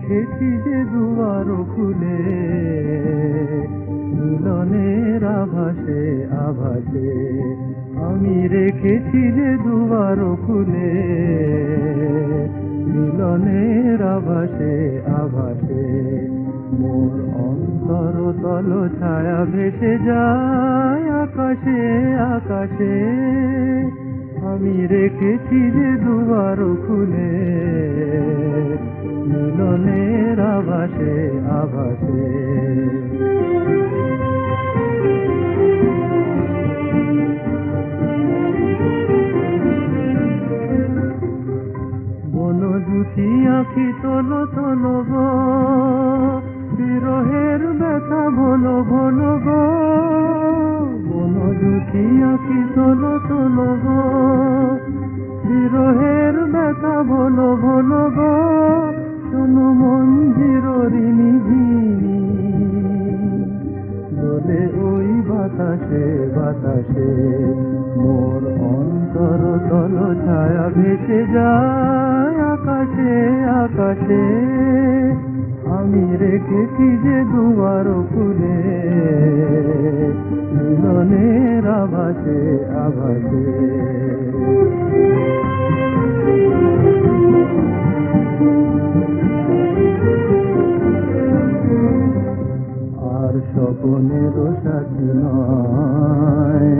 রেখেছি যে দুয়ার খুলে, মিলনের আভাসে আভাসে। আমি রেখেছি যে দুয়ার খুলে, মিলনের আভাসে আভাসে। মোর অন্তর তল ছায়া ভেসে যায় আকাশে আকাশে। আমি রেখেছি যে দুয়ার খুলে, মিলনের আভাসে আভাসে। বনদুটি আঁখি তোলো তোলো গো, বিরহের ব্যথা ভোলো ভোলো গো। বনদুটি আঁখি তোলো তোলো গো, বিরহের ব্যথা ভোলো ভোলো গো। শোনো মঞ্জির ঋণী ঝিনি, দোলে ওই বাতাসে বাতাসে। মোর অন্তর তল ছায়া ভেসে যায় আকাশে আকাশে। আমি রেখেছি যে দুয়ার খুলে, মিলনের আভাসে আভাসে। আর স্বপনের সাথী নয়,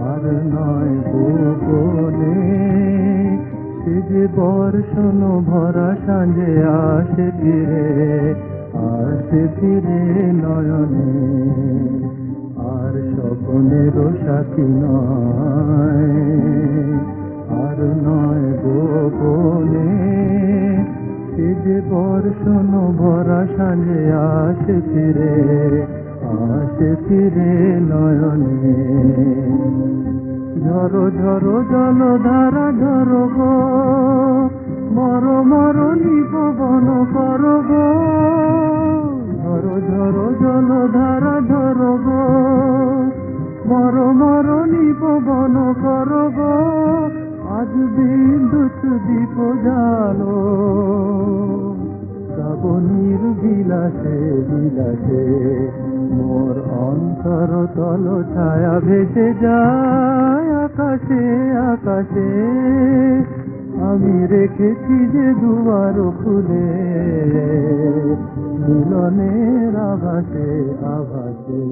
আর নয় গোপনে। সে যে বর্ষণ ভরা সাঁঝে আসে ফিরে নয়নে। আর স্বপনের সাথী নয়, আর নয় গোপনে। সে যে বর্ষণ ভরা সাঁঝে আসে ফিরে নয়নে। ঝরো ঝরো জলধারা ঝরো গো, মর মরণি পবন করো গো। ঝরো ঝরো জলধারা ঝরো গো, মর মরণি পবন করো গো। আজ বিদ্যুৎ দীপ জালো, শ্রাবণীর বিলাসে বিলাসে। মোর অন্তর তল ছায়া ভেসে যায় আকাশে আকাশে। আমি রেখেছি যে দুয়ার খুলে, মিলনের আভাসে আভাসে।